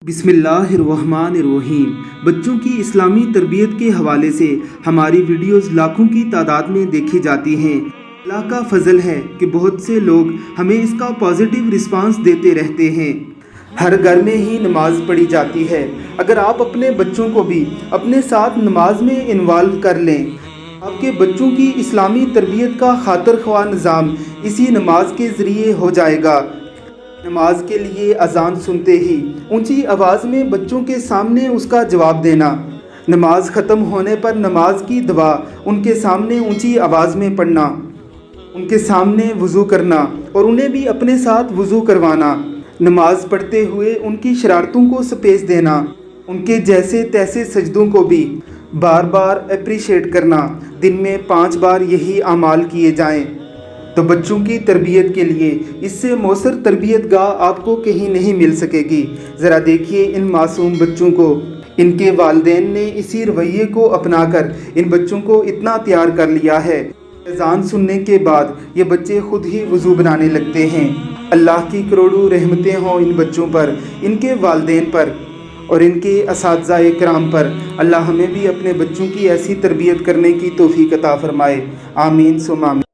بسم اللہ الرحمن الرحیم۔ بچوں کی اسلامی تربیت کے حوالے سے ہماری ویڈیوز لاکھوں کی تعداد میں دیکھی جاتی ہیں۔ اللہ کا فضل ہے کہ بہت سے لوگ ہمیں اس کا پازیٹیو رسپانس دیتے رہتے ہیں۔ ہر گھر میں ہی نماز پڑھی جاتی ہے۔ اگر آپ اپنے بچوں کو بھی اپنے ساتھ نماز میں انوالو کر لیں، آپ کے بچوں کی اسلامی تربیت کا خاطر خواہ نظام اسی نماز کے ذریعے ہو جائے گا۔ نماز کے لیے اذان سنتے ہی اونچی آواز میں بچوں کے سامنے اس کا جواب دینا، نماز ختم ہونے پر نماز کی دعا ان کے سامنے اونچی آواز میں پڑھنا، ان کے سامنے وضو کرنا اور انہیں بھی اپنے ساتھ وضو کروانا، نماز پڑھتے ہوئے ان کی شرارتوں کو سپیس دینا، ان کے جیسے تیسے سجدوں کو بھی بار بار اپریشیٹ کرنا، دن میں 5 بار یہی اعمال کیے جائیں تو بچوں کی تربیت کے لیے اس سے مؤثر تربیت گاہ آپ کو کہیں نہیں مل سکے گی۔ ذرا دیکھیے ان معصوم بچوں کو، ان کے والدین نے اسی رویے کو اپنا کر ان بچوں کو اتنا تیار کر لیا ہے۔ اذان سننے کے بعد یہ بچے خود ہی وضو بنانے لگتے ہیں۔ اللہ کی کروڑوں رحمتیں ہوں ان بچوں پر، ان کے والدین پر اور ان کے اساتذہ کرام پر۔ اللہ ہمیں بھی اپنے بچوں کی ایسی تربیت کرنے کی توفیق عطا فرمائے۔ آمین ثم آمین۔